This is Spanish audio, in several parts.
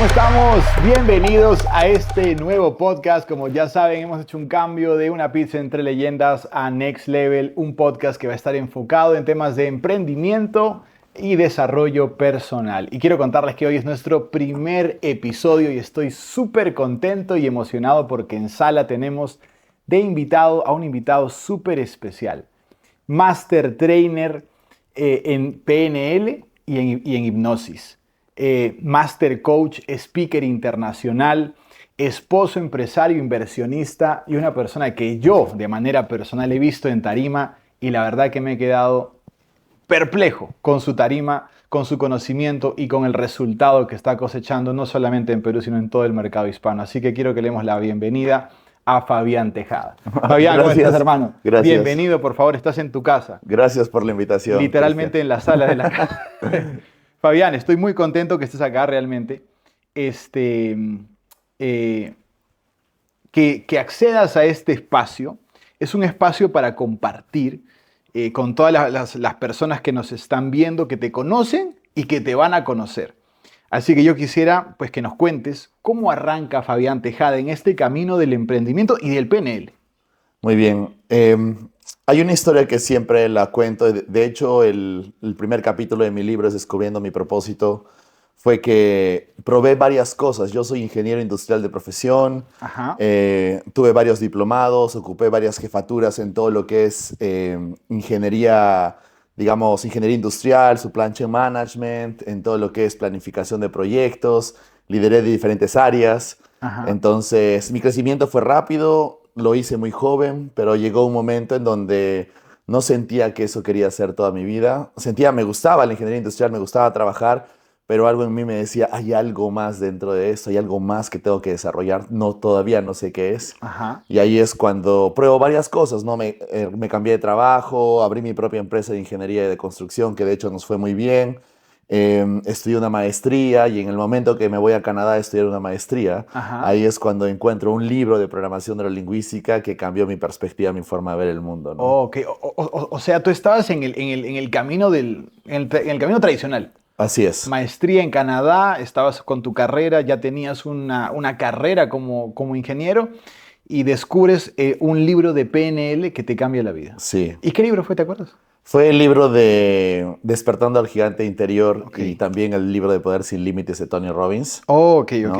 estamos? Bienvenidos a este nuevo podcast. Como ya saben, hemos hecho un cambio de Una Pizza entre Leyendas a Next Level, un podcast que va a estar enfocado en temas de emprendimiento y desarrollo personal. Y quiero contarles que hoy es nuestro primer episodio y estoy súper contento y emocionado porque en sala tenemos de invitado a un invitado súper especial. Master Trainer en PNL y en hipnosis. Master Coach, Speaker internacional, esposo, empresario, inversionista y una persona que yo de manera personal he visto en tarima y la verdad que me he quedado perplejo con su tarima, con su conocimiento y con el resultado que está cosechando no solamente en Perú sino en todo el mercado hispano. Así que quiero que le demos la bienvenida a Fabián Tejada. Fabián, ¿cómo estás, hermano? Gracias. Bienvenido, por favor, estás en tu casa. Gracias por la invitación. Literalmente Cristian. en la sala de la casa. Fabián, estoy muy contento que estés acá realmente. Que accedas a este espacio. Es un espacio para compartir con todas las personas que nos están viendo, que te conocen y que te van a conocer. Así que yo quisiera pues, que nos cuentes cómo arranca Fabián Tejada en este camino del emprendimiento y del PNL. Muy bien. Hay una historia que siempre la cuento. De hecho, el primer capítulo de mi libro es Descubriendo mi propósito. Fue que probé varias cosas. Yo soy ingeniero industrial de profesión. Ajá. Tuve varios diplomados, ocupé varias jefaturas en todo lo que es ingeniería, digamos, ingeniería industrial, supply chain management, en todo lo que es planificación de proyectos. Lideré de diferentes áreas. Ajá. Entonces, mi crecimiento fue rápido. Lo hice muy joven, pero llegó un momento en donde no sentía que eso quería hacer toda mi vida. Me gustaba la ingeniería industrial, me gustaba trabajar, pero algo en mí me decía, hay algo más dentro de esto, hay algo más que tengo que desarrollar. No, todavía no sé qué es. Ajá. Y ahí es cuando pruebo varias cosas, ¿no? Me cambié de trabajo, abrí mi propia empresa de ingeniería y de construcción, que de hecho nos fue muy bien. Estudié una maestría y en el momento que me voy a Canadá a estudiar una maestría, Ajá. ahí es cuando encuentro un libro de programación neurolingüística que cambió mi perspectiva, mi forma de ver el mundo, ¿no? Ok, o sea, tú estabas en el camino en el camino tradicional. Así es. Maestría en Canadá, estabas con tu carrera, ya tenías una carrera como ingeniero y descubres un libro de PNL que te cambia la vida. Sí. ¿Y qué libro fue, te acuerdas? Fue el libro de Despertando al Gigante Interior Ok. y también el libro de Poder sin Límites de Tony Robbins. Oh, ok. ¿No?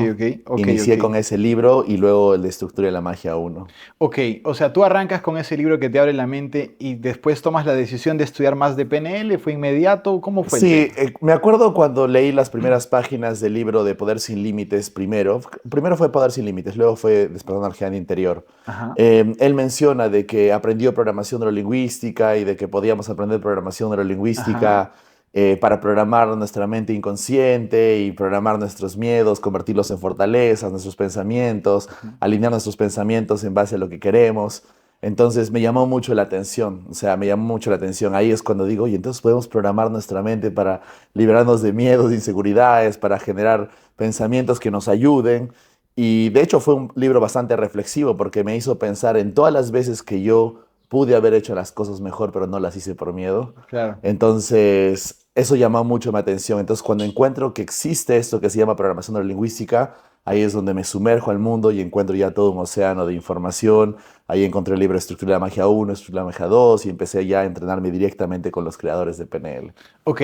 Inicié con ese libro y luego el de Estructura de la Magia 1. Ok, o sea, tú arrancas con ese libro que te abre la mente y después tomas la decisión de estudiar más de PNL, ¿fue inmediato? ¿Cómo fue el Sí, tema? me acuerdo cuando leí las primeras páginas del libro de Poder sin Límites primero. Primero fue Poder sin Límites, luego fue Despertando al Gigante Interior. Ajá. Él menciona de que aprendió programación neurolingüística y de que podíamos aprender programación neurolingüística Ajá. para programar nuestra mente inconsciente y programar nuestros miedos, convertirlos en fortalezas, nuestros pensamientos, alinear nuestros pensamientos en base a lo que queremos. Entonces me llamó mucho la atención, o sea, me llamó mucho la atención. Ahí es cuando digo, oye, entonces podemos programar nuestra mente para liberarnos de miedos, de inseguridades, para generar pensamientos que nos ayuden. Y de hecho fue un libro bastante reflexivo porque me hizo pensar en todas las veces que yo pude haber hecho las cosas mejor, pero no las hice por miedo. Claro. Entonces, eso llamó mucho mi atención. Entonces, cuando encuentro que existe esto que se llama programación neurolingüística, ahí es donde me sumerjo al mundo y encuentro ya todo un océano de información. Ahí encontré el libro Estructura de la Magia 1, Estructura de la Magia 2 y empecé ya a entrenarme directamente con los creadores de PNL. Ok,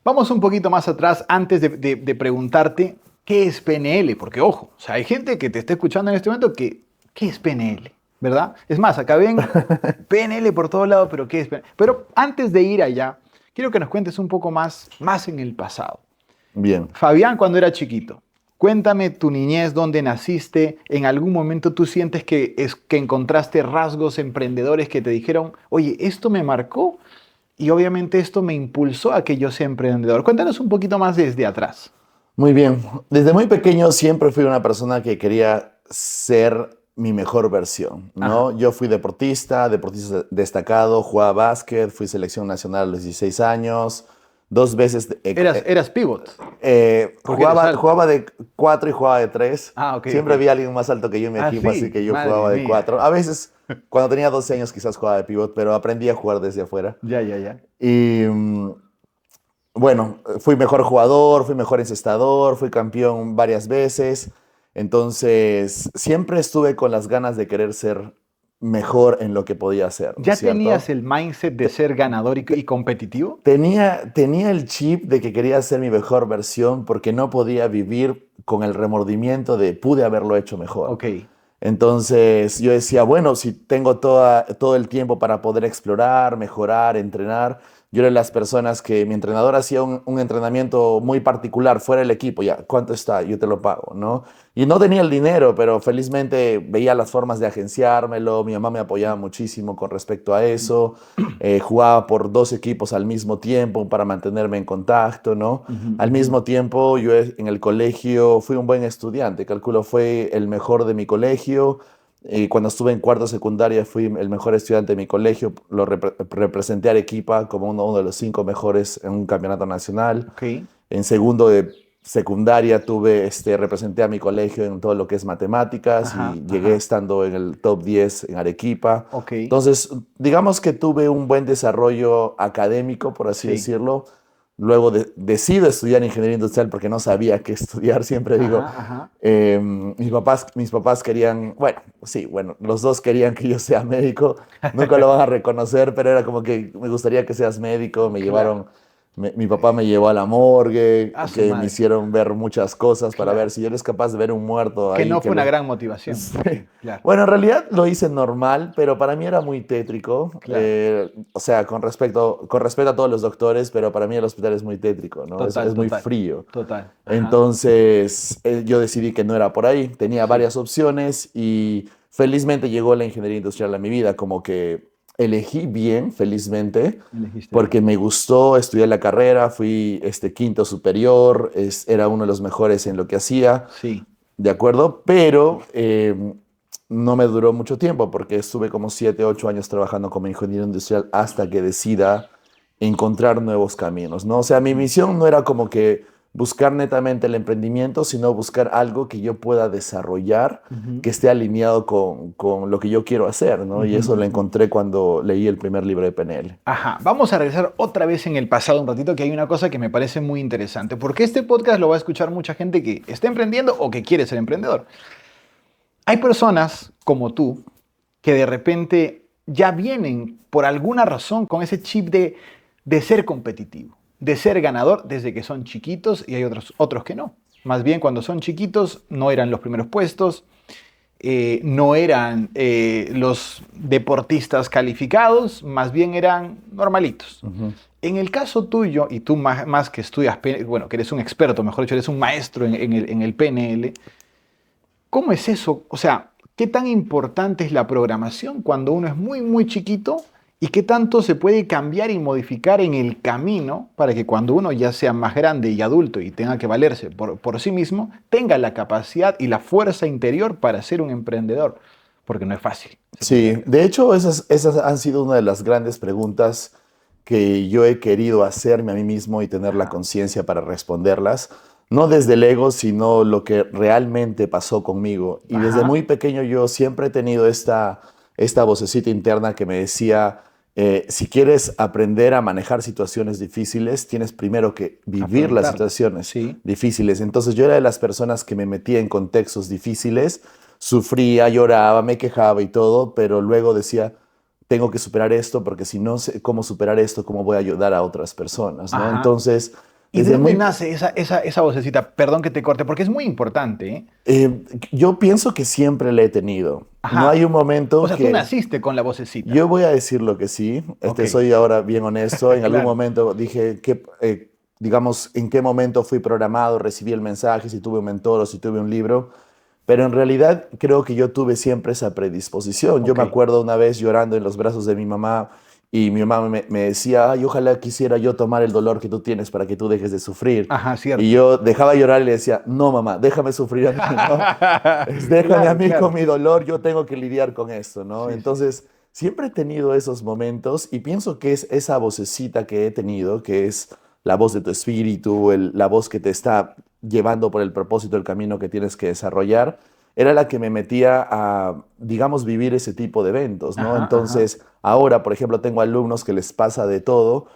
vamos un poquito más atrás antes de preguntarte qué es PNL, porque ojo, o sea, hay gente que te está escuchando en este momento que, ¿qué es PNL? ¿Verdad? Es más, acá ven PNL por todos lados, pero ¿qué es PNL? Pero antes de ir allá, quiero que nos cuentes un poco más en el pasado. Bien. Fabián, cuando era chiquito, cuéntame tu niñez, dónde naciste, en algún momento tú sientes que encontraste rasgos emprendedores que te dijeron, oye, esto me marcó y obviamente esto me impulsó a que yo sea emprendedor. Cuéntanos un poquito más desde atrás. Muy bien. Desde muy pequeño siempre fui una persona que quería ser mi mejor versión, ¿no? Ajá. Yo fui deportista destacado, jugaba básquet, fui selección nacional a los 16 años, dos veces Eras pivot, porque eres alto. jugaba de 4 y jugaba de 3. Ah, ok, Siempre ok. había alguien más alto que yo en mi Ah, equipo, así sí, que yo madre jugaba de mía. 4. A veces, cuando tenía 12 años quizás jugaba de pivot, pero aprendí a jugar desde afuera. Ya. Y bueno, fui mejor jugador, fui mejor encestador, fui campeón varias veces. Entonces, siempre estuve con las ganas de querer ser mejor en lo que podía hacer, ¿no es ¿Ya cierto? tenías el mindset de ser ganador y competitivo? Tenía el chip de que quería ser mi mejor versión porque no podía vivir con el remordimiento de pude haberlo hecho mejor. Ok. Entonces yo decía, bueno, si tengo todo el tiempo para poder explorar, mejorar, entrenar, yo era de las personas que mi entrenador hacía un entrenamiento muy particular fuera del equipo, ya, ¿cuánto está? Yo te lo pago, ¿no? Y no tenía el dinero, pero felizmente veía las formas de agenciármelo, mi mamá me apoyaba muchísimo con respecto a eso, jugaba por 2 equipos al mismo tiempo para mantenerme en contacto, ¿no? Ujú, Al ujú. mismo tiempo, yo en el colegio fui un buen estudiante, calculo fue el mejor de mi colegio. Cuando estuve en cuarto secundaria fui el mejor estudiante de mi colegio, lo representé a Arequipa como uno de los 5 mejores en un campeonato nacional. Ok. En segundo de secundaria representé a mi colegio en todo lo que es matemáticas Ajá, y llegué ajá. estando en el top 10 en Arequipa. Ok. Entonces, digamos que tuve un buen desarrollo académico, por así Sí. decirlo. Luego decido estudiar ingeniería industrial porque no sabía qué estudiar. Siempre digo, Ajá, ajá. mis papás querían, bueno, sí, bueno, los dos querían que yo sea médico. Nunca lo van a reconocer, pero era como que me gustaría que seas médico. Me Claro. llevaron, mi papá me llevó a la morgue, A su que me madre. hicieron ver muchas cosas para ver Claro. si yo eres capaz de ver un muerto Que ahí no que fue una lo... gran motivación. Sí. Claro, Bueno, en realidad lo hice normal, pero para mí era muy tétrico. claro. O sea, con respeto a todos los doctores, pero para mí el hospital es muy tétrico, ¿no? Es, Total, es muy total. frío. Total. Ajá. Entonces, yo decidí que no era por ahí. Tenía Sí. varias opciones y felizmente llegó la ingeniería industrial a mi vida, como que elegí bien, felizmente, Elegiste bien. porque me gustó, estudié la carrera, fui quinto superior, era uno de los mejores en lo que hacía, Sí. ¿de acuerdo? Pero no me duró mucho tiempo porque estuve como 7, 8 años trabajando como ingeniero industrial hasta que decida encontrar nuevos caminos, ¿no? O sea, mi Ujú, misión no era como que buscar netamente el emprendimiento, sino buscar algo que yo pueda desarrollar, ujú, que esté alineado con lo que yo quiero hacer, ¿no? Y ujú, eso lo ujú. encontré cuando leí el primer libro de PNL. Ajá, vamos a regresar otra vez en el pasado un ratito, que hay una cosa que me parece muy interesante, porque este podcast lo va a escuchar mucha gente que está emprendiendo o que quiere ser emprendedor. Hay personas como tú que de repente ya vienen por alguna razón con ese chip de ser competitivo, de ser ganador desde que son chiquitos, y hay otros que no. Más bien cuando son chiquitos no eran los primeros puestos, no eran los deportistas calificados, más bien eran normalitos. Ujú. En el caso tuyo, y tú más que estudias, bueno, que eres un experto, mejor dicho, eres un maestro en el PNL, ¿cómo es eso? O sea, ¿qué tan importante es la programación cuando uno es muy, muy chiquito? ¿Y qué tanto se puede cambiar y modificar en el camino para que cuando uno ya sea más grande y adulto y tenga que valerse por sí mismo, tenga la capacidad y la fuerza interior para ser un emprendedor? Porque no es fácil ser Sí, emprendedor. de hecho, esas han sido una de las grandes preguntas que yo he querido hacerme a mí mismo y tener la Ajá, conciencia para responderlas, no desde el ego, sino lo que realmente pasó conmigo. Y desde ajá, muy pequeño yo siempre he tenido esta vocecita interna que me decía, si quieres aprender a manejar situaciones difíciles, tienes primero que vivir las afrontarlas. situaciones Sí, difíciles. Entonces yo era de las personas que me metía en contextos difíciles, sufría, lloraba, me quejaba y todo, pero luego decía, tengo que superar esto porque si no sé cómo superar esto, ¿cómo voy a ayudar a otras personas? ¿no? ajá. Entonces, ¿Y de desde dónde muy... nace esa vocecita? Perdón que te corte, porque es muy importante, ¿eh? yo pienso que siempre la he tenido. No hay Ajá. un O momento sea, tú que... naciste con la vocecita. Yo voy a decir lo que sí, Ok, soy ahora bien honesto. En algún claro. momento dije que, digamos, en qué momento fui programado, recibí el mensaje, si tuve un mentor o si tuve un libro. Pero en realidad creo que yo tuve siempre esa predisposición. Yo Ok. me acuerdo una vez llorando en los brazos de mi mamá y mi mamá me decía, ay, ojalá quisiera yo tomar el dolor que tú tienes para que tú dejes de sufrir. Ajá, Y cierto. yo dejaba de llorar y le decía, no, mamá, déjame sufrir a mí, ¿no? Déjame a Claro, mí con claro. mi dolor, yo tengo que lidiar con esto, ¿no? Sí, sí. Entonces, siempre he tenido esos momentos y pienso que es esa vocecita que he tenido, que es la voz de tu espíritu, la voz que te está llevando por el propósito, el camino que tienes que desarrollar, era la que me metía a, digamos, vivir ese tipo de eventos, ¿no? Ajá, ajá. Entonces, ahora, por ejemplo, tengo alumnos que les pasa de todo,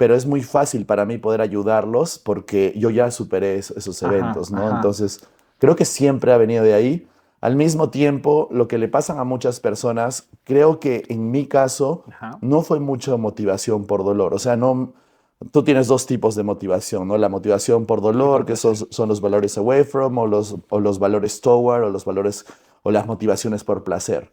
pero es muy fácil para mí poder ayudarlos porque yo ya superé esos eventos, ¿no? Entonces, creo que siempre ha venido de ahí. Al mismo tiempo, lo que le pasan a muchas personas, creo que en mi caso no fue mucha motivación por dolor. O sea, no, tú tienes dos tipos de motivación, ¿no? La motivación por dolor, que son los valores away from, o los valores toward, o los valores o las motivaciones por placer.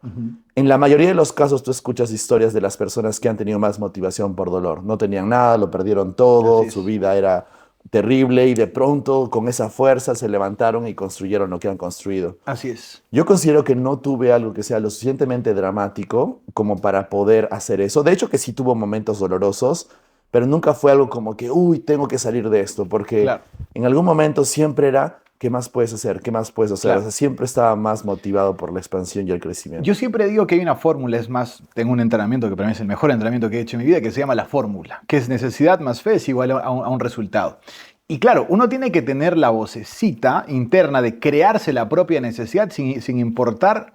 En la mayoría de los casos tú escuchas historias de las personas que han tenido más motivación por dolor. No tenían nada, lo perdieron todo, su vida era terrible y de pronto con esa fuerza se levantaron y construyeron lo que han construido. Así es. Yo considero que no tuve algo que sea lo suficientemente dramático como para poder hacer eso. De hecho que sí tuvo momentos dolorosos, pero nunca fue algo como que, uy, tengo que salir de esto, porque en algún momento siempre era, ¿qué más puedes hacer? ¿Qué más puedes hacer? O sea, siempre estaba más motivado por la expansión y el crecimiento. Yo siempre digo que hay una fórmula, es más, tengo un entrenamiento que para mí es el mejor entrenamiento que he hecho en mi vida, que se llama la fórmula, que es necesidad más fe es igual a un resultado. Y claro, uno tiene que tener la vocecita interna de crearse la propia necesidad sin importar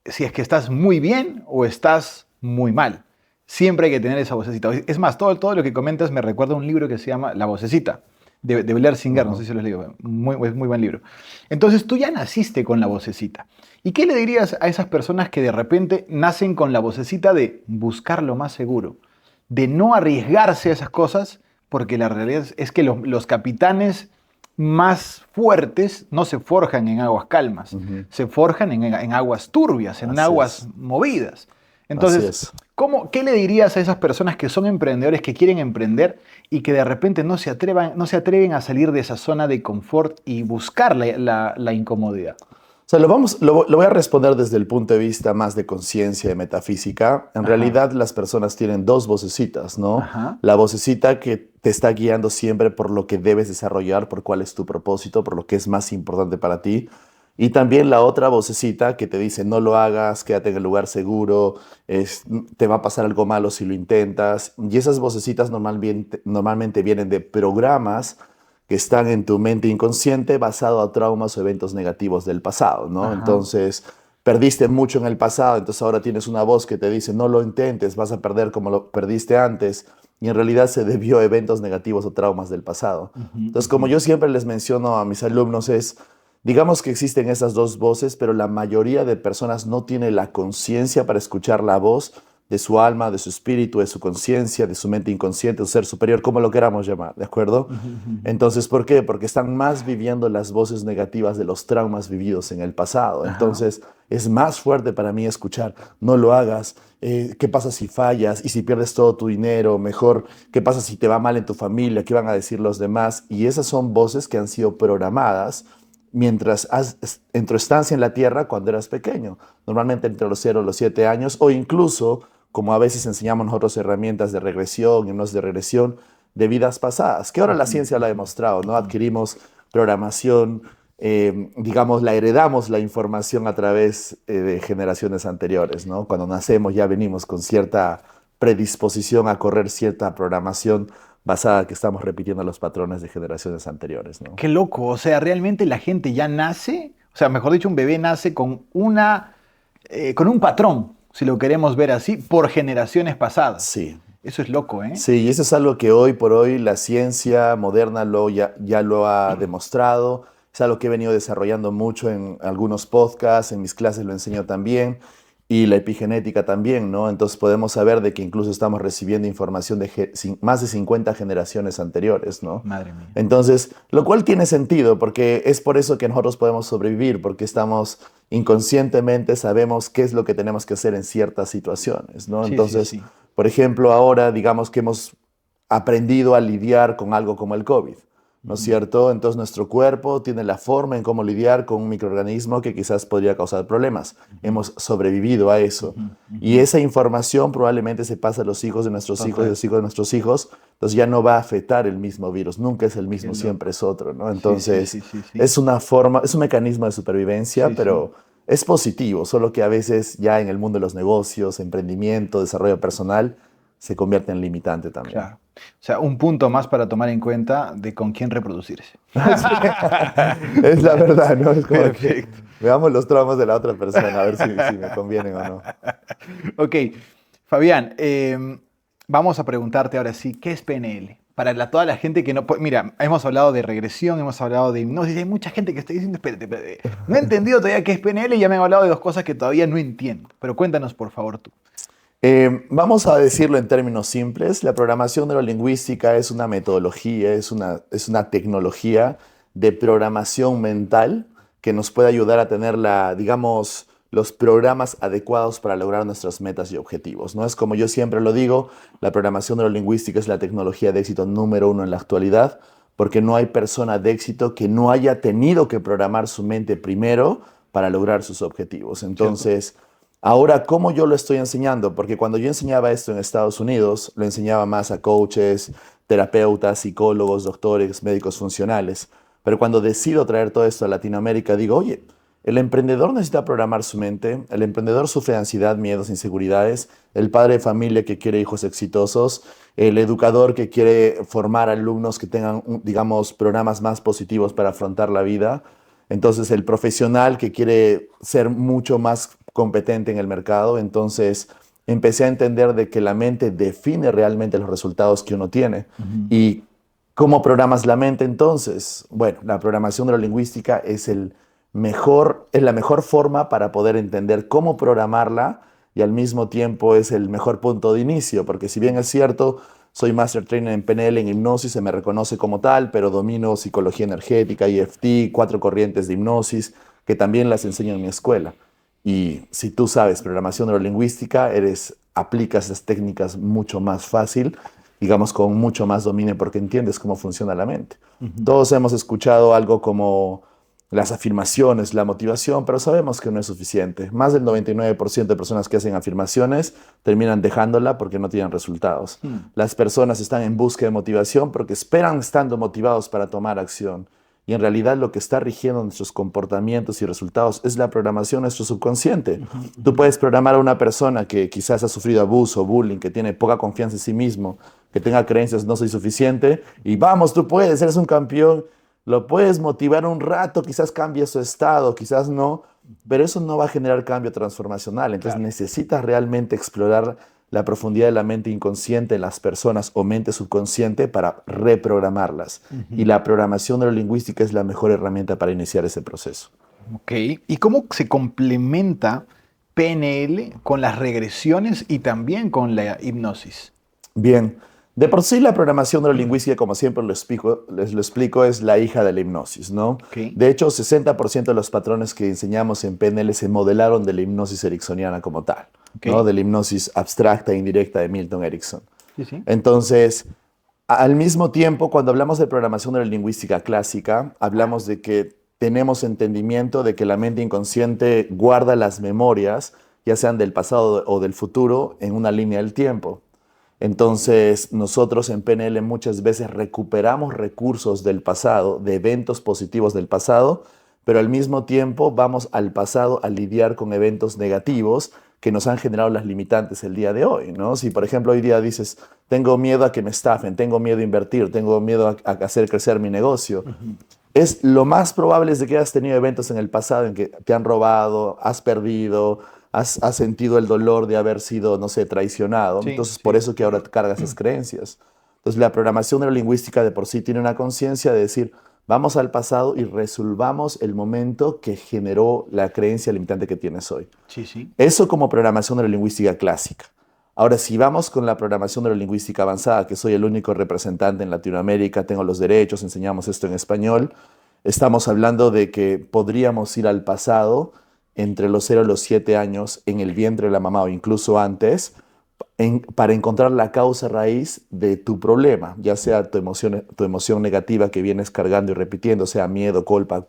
si es que estás muy bien o estás muy mal. Siempre hay que tener esa vocecita. Es más, todo lo que comentas me recuerda a un libro que se llama La vocecita, de Blair Singer, no sé si lo has leído, es muy buen libro. Entonces tú ya naciste con la vocecita. ¿Y qué le dirías a esas personas que de repente nacen con la vocecita de buscar lo más seguro, de no arriesgarse a esas cosas, porque la realidad es que los capitanes más fuertes no se forjan en aguas calmas, se forjan en aguas turbias, en aguas movidas? Entonces, ¿qué le dirías a esas personas que son emprendedores, que quieren emprender y que de repente no se atreven a salir de esa zona de confort y buscar la incomodidad? O sea, lo voy a responder desde el punto de vista más de conciencia, de metafísica. En realidad, las personas tienen dos vocecitas, ¿no? La vocecita que te está guiando siempre por lo que debes desarrollar, por cuál es tu propósito, por lo que es más importante para ti. Y también la otra vocecita que te dice, no lo hagas, quédate en el lugar seguro, te va a pasar algo malo si lo intentas. Y esas vocecitas normalmente vienen de programas que están en tu mente inconsciente basado a traumas o eventos negativos del pasado, ¿no? Entonces, perdiste mucho en el pasado, entonces ahora tienes una voz que te dice, no lo intentes, vas a perder como lo perdiste antes. Y en realidad se debió a eventos negativos o traumas del pasado. Entonces, como yo siempre les menciono a mis alumnos digamos que existen esas dos voces, pero la mayoría de personas no tiene la conciencia para escuchar la voz de su alma, de su espíritu, de su conciencia, de su mente inconsciente, su ser superior, como lo queramos llamar, ¿de acuerdo? Entonces, ¿por qué? Porque están más viviendo las voces negativas de los traumas vividos en el pasado. Entonces, es más fuerte para mí escuchar, no lo hagas, ¿qué pasa si fallas y si pierdes todo tu dinero? Mejor, ¿qué pasa si te va mal en tu familia? ¿Qué van a decir los demás? Y esas son voces que han sido programadas mientras en tu estancia en la Tierra cuando eras pequeño, normalmente entre los 0 y los 7 años, o incluso, como a veces enseñamos nosotros herramientas de regresión, hipnosis de regresión, de vidas pasadas, que ahora la ciencia lo ha demostrado, ¿no? Adquirimos programación, digamos, heredamos la información a través de generaciones anteriores, ¿no? Cuando nacemos ya venimos con cierta predisposición a correr cierta programación basada que estamos repitiendo los patrones de generaciones anteriores, ¿no? Qué loco, o sea, realmente la gente ya nace, o sea, mejor dicho, un bebé nace con un patrón, si lo queremos ver así, por generaciones pasadas. Sí. Eso es loco, ¿eh? Sí, y eso es algo que hoy por hoy la ciencia moderna ya lo ha demostrado, es algo que he venido desarrollando mucho en algunos podcasts, en mis clases lo enseño también, y la epigenética también, ¿no? Entonces podemos saber de que incluso estamos recibiendo información de más de 50 generaciones anteriores, ¿no? Madre mía. Entonces, lo cual tiene sentido, porque es por eso que nosotros podemos sobrevivir, porque estamos inconscientemente, sabemos qué es lo que tenemos que hacer en ciertas situaciones, ¿no? Entonces, por ejemplo, ahora digamos que hemos aprendido a lidiar con algo como el COVID, ¿no es cierto? Entonces nuestro cuerpo tiene la forma en cómo lidiar con un microorganismo que quizás podría causar problemas. Hemos sobrevivido a eso. Y esa información probablemente se pasa a los hijos de nuestros hijos y los hijos de nuestros hijos. Entonces ya no va a afectar el mismo virus. Nunca es el mismo, siempre es otro, ¿no? Entonces es una forma, es un mecanismo de supervivencia, pero es positivo. Solo que a veces ya en el mundo de los negocios, emprendimiento, desarrollo personal, se convierte en limitante también. Claro. O sea, un punto más para tomar en cuenta de con quién reproducirse. Es la verdad, ¿no? Es como que veamos los traumas de la otra persona, a ver si me conviene o no. Ok, Fabián, vamos a preguntarte ahora sí, ¿qué es PNL? Para toda la gente que no... Mira, hemos hablado de regresión, hemos hablado de hipnosis, hay mucha gente que está diciendo, espérate, no he entendido todavía qué es PNL y ya me han hablado de dos cosas que todavía no entiendo. Pero cuéntanos, por favor, tú. Vamos a decirlo en términos simples. La programación neurolingüística es una metodología, es una tecnología de programación mental que nos puede ayudar a tener digamos, los programas adecuados para lograr nuestras metas y objetivos, ¿no? Es como yo siempre lo digo, la programación neurolingüística es la tecnología de éxito número uno en la actualidad, porque no hay persona de éxito que no haya tenido que programar su mente primero para lograr sus objetivos. Entonces, ahora, ¿cómo yo lo estoy enseñando? Porque cuando yo enseñaba esto en Estados Unidos, lo enseñaba más a coaches, terapeutas, psicólogos, doctores, médicos funcionales. Pero cuando decido traer todo esto a Latinoamérica, digo, oye, el emprendedor necesita programar su mente, el emprendedor sufre de ansiedad, miedos, inseguridades, el padre de familia que quiere hijos exitosos, el educador que quiere formar alumnos que tengan, digamos, programas más positivos para afrontar la vida. Entonces, el profesional que quiere ser mucho más competente en el mercado. Entonces, empecé a entender de que la mente define realmente los resultados que uno tiene. ¿Y cómo programas la mente entonces? Bueno, la programación neurolingüística es la mejor forma para poder entender cómo programarla y al mismo tiempo es el mejor punto de inicio, porque si bien es cierto, soy Master Trainer en PNL, en hipnosis, se me reconoce como tal, pero domino psicología energética, EFT, 4 corrientes de hipnosis, que también las enseño en mi escuela. Y si tú sabes programación neurolingüística, aplicas esas técnicas mucho más fácil, digamos con mucho más dominio porque entiendes cómo funciona la mente. Todos hemos escuchado algo como las afirmaciones, la motivación, pero sabemos que no es suficiente. Más del 99% de personas que hacen afirmaciones terminan dejándola porque no tienen resultados. Las personas están en búsqueda de motivación porque esperan estando motivados para tomar acción. Y en realidad lo que está rigiendo nuestros comportamientos y resultados es la programación de nuestro subconsciente. Tú puedes programar a una persona que quizás ha sufrido abuso, bullying, que tiene poca confianza en sí mismo, que tenga creencias no soy suficiente, y vamos, tú puedes, eres un campeón. Lo puedes motivar un rato, quizás cambie su estado, quizás no, pero eso no va a generar cambio transformacional. Entonces necesitas realmente explorar la profundidad de la mente inconsciente en las personas o mente subconsciente para reprogramarlas. Y la programación neurolingüística es la mejor herramienta para iniciar ese proceso. Ok, ¿y cómo se complementa PNL con las regresiones y también con la hipnosis? Bien, de por sí la programación neurolingüística, como siempre les lo explico, es la hija de la hipnosis, ¿no? Okay. De hecho, 60% de los patrones que enseñamos en PNL se modelaron de la hipnosis ericksoniana como tal, ¿no? De la hipnosis abstracta e indirecta de Milton Erickson. Sí. Entonces, al mismo tiempo, cuando hablamos de programación neurolingüística clásica, hablamos de que tenemos entendimiento de que la mente inconsciente guarda las memorias, ya sean del pasado o del futuro, en una línea del tiempo. Entonces, nosotros en PNL muchas veces recuperamos recursos del pasado, de eventos positivos del pasado, pero al mismo tiempo vamos al pasado a lidiar con eventos negativos que nos han generado las limitantes el día de hoy, ¿no? Si, por ejemplo, hoy día dices, tengo miedo a que me estafen, tengo miedo a invertir, tengo miedo a hacer crecer mi negocio, es lo más probable es de que hayas tenido eventos en el pasado en que te han robado, has perdido, has sentido el dolor de haber sido, no sé, traicionado. Entonces, por eso que ahora te cargas esas creencias. Entonces, la programación neurolingüística de por sí tiene una conciencia de decir, vamos al pasado y resolvamos el momento que generó la creencia limitante que tienes hoy. Eso como programación neurolingüística clásica. Ahora, si vamos con la programación neurolingüística avanzada, que soy el único representante en Latinoamérica, tengo los derechos, enseñamos esto en español, estamos hablando de que podríamos ir al pasado entre los 0 y los 7 años en el vientre de la mamá o incluso antes, para encontrar la causa raíz de tu problema, ya sea tu emoción negativa que vienes cargando y repitiendo, sea miedo, culpa,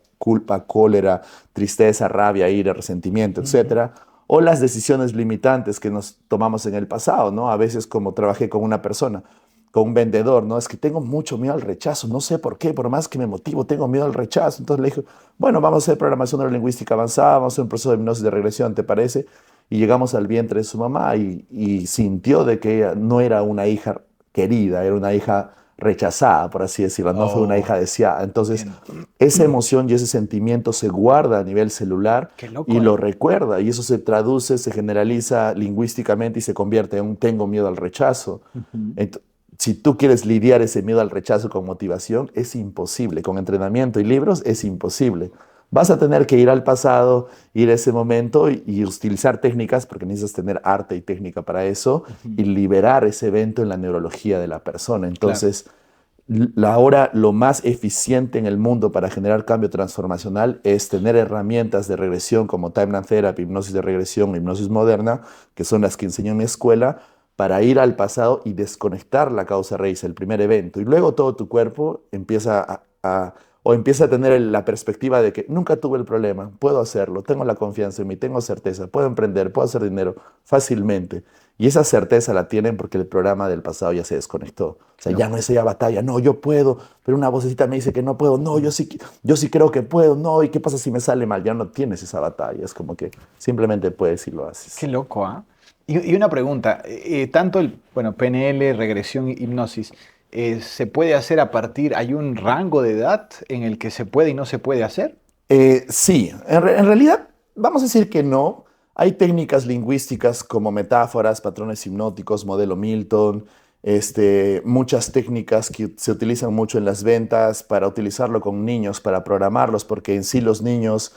cólera, tristeza, rabia, ira, resentimiento, etcétera, o las decisiones limitantes que nos tomamos en el pasado, ¿no? A veces, como trabajé con una persona, con un vendedor, ¿no? Es que tengo mucho miedo al rechazo, no sé por qué, por más que me motivo, tengo miedo al rechazo. Entonces le dije, bueno, vamos a hacer programación neurolingüística avanzada, vamos a hacer un proceso de hipnosis de regresión, ¿te parece? Y llegamos al vientre de su mamá y sintió de que ella no era una hija querida, era una hija rechazada, por así decirlo, no fue una hija deseada. Entonces, Entiendo. esa emoción y ese sentimiento se guarda a nivel celular Qué loco, y ¿eh? lo recuerda, y eso se traduce, se generaliza lingüísticamente y se convierte en un tengo miedo al rechazo. Ujú. Ent- si tú quieres lidiar ese miedo al rechazo con motivación, es imposible. Con entrenamiento y libros es imposible. Vas a tener que ir al pasado, ir a ese momento y utilizar técnicas, porque necesitas tener arte y técnica para eso, Ujú. y liberar ese evento en la neurología de la persona. Claro. Entonces, ahora lo más eficiente en el mundo para generar cambio transformacional es tener herramientas de regresión como Timeline Therapy, hipnosis de regresión, hipnosis moderna, que son las que enseño en mi escuela, para ir al pasado y desconectar la causa raíz, el primer evento. Y luego todo tu cuerpo empieza o empieza a tener la perspectiva de que nunca tuve el problema, puedo hacerlo, tengo la confianza en mí, tengo certeza, puedo emprender, puedo hacer dinero fácilmente. Y esa certeza la tienen porque el programa del pasado ya se desconectó. O Qué sea, ya loco. no es ella batalla, no, yo puedo, pero una vocecita me dice que no puedo, no, yo sí creo que puedo, no, ¿y qué pasa si me sale mal? Ya no tienes esa batalla, es como que simplemente puedes y lo Qué haces. loco, ¿ah? Y una pregunta, tanto bueno, PNL, regresión, hipnosis, ¿se puede hacer a partir, hay un rango de edad en el que se puede y no se puede hacer? Sí, en realidad vamos a decir que no. Hay técnicas lingüísticas como metáforas, patrones hipnóticos, modelo Milton, muchas técnicas que se utilizan mucho en las ventas para utilizarlo con niños, para programarlos, porque en sí los niños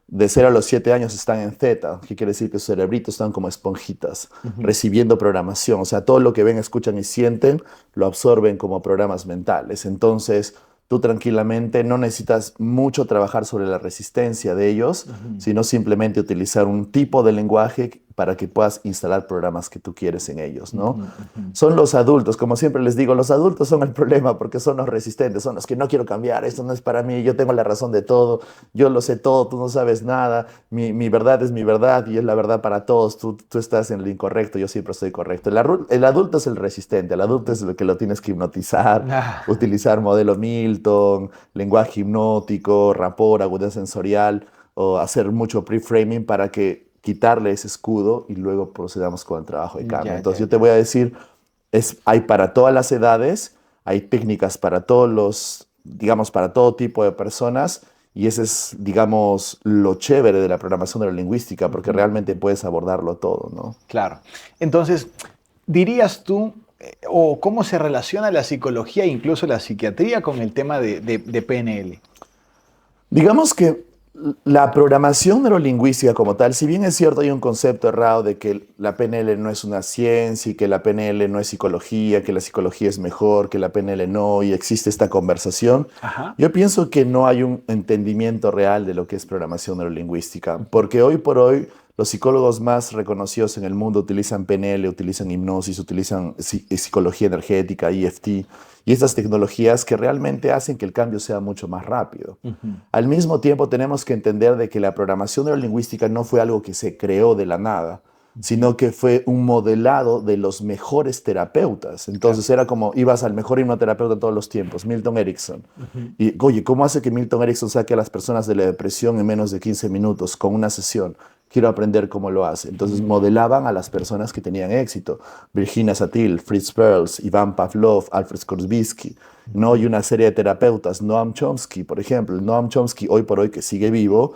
de 0 a los 7 años están en Z, que quiere decir que sus cerebritos están como esponjitas, Ujú. recibiendo programación. O sea, todo lo que ven, escuchan y sienten lo absorben como programas mentales. Entonces, tú tranquilamente no necesitas mucho trabajar sobre la resistencia de ellos, Ujú. sino simplemente utilizar un tipo de lenguaje para que puedas instalar programas que tú quieres en ellos, ¿no? Ujú. Ujú. Son los adultos, como siempre les digo, los adultos son el problema porque son los resistentes, son los que no quiero cambiar, esto no es para mí, yo tengo la razón de todo, yo lo sé todo, tú no sabes nada, mi verdad es mi verdad y es la verdad para todos, tú estás en lo incorrecto, yo siempre estoy correcto. El adulto es el resistente, el adulto es el que lo tienes que hipnotizar, Ah, utilizar modelo Milton, lenguaje hipnótico, rapport, agudeza sensorial, o hacer mucho pre-framing para que quitarle ese escudo y luego procedamos con el trabajo de cambio. ya, Entonces ya, yo te ya. voy a decir, hay para todas las edades, hay técnicas para todos digamos, para todo tipo de personas, y ese es, digamos, lo chévere de la programación neurolingüística, porque Ujú. realmente Ujú. puedes abordarlo todo, ¿no? Claro. Entonces, dirías tú, o cómo se relaciona la psicología e incluso la psiquiatría con el tema de PNL. Digamos que la programación neurolingüística como tal, si bien es cierto hay un concepto errado de que la PNL no es una ciencia y que la PNL no es psicología, que la psicología es mejor, que la PNL no, y existe esta conversación, Ajá. yo pienso que no hay un entendimiento real de lo que es programación neurolingüística, porque hoy por hoy los psicólogos más reconocidos en el mundo utilizan PNL, utilizan hipnosis, utilizan psicología energética, EFT, y estas tecnologías que realmente hacen que el cambio sea mucho más rápido. Ujú. Al mismo tiempo tenemos que entender de que la programación neurolingüística no fue algo que se creó de la nada, Ujú. sino que fue un modelado de los mejores terapeutas. Claro. Entonces era como ibas al mejor hipnoterapeuta de todos los tiempos, Milton Erickson. Ujú. Y oye, ¿cómo hace que Milton Erickson saque a las personas de la depresión en menos de 15 minutos con una sesión? Quiero aprender cómo lo hace. Entonces Mm. modelaban a las personas que tenían éxito. Virginia Satir, Fritz Perls, Iván Pavlov, Alfred Skorsky, ¿no? Y Ujú. una serie de terapeutas. Noam Chomsky, por ejemplo. Noam Chomsky, hoy por hoy que sigue vivo,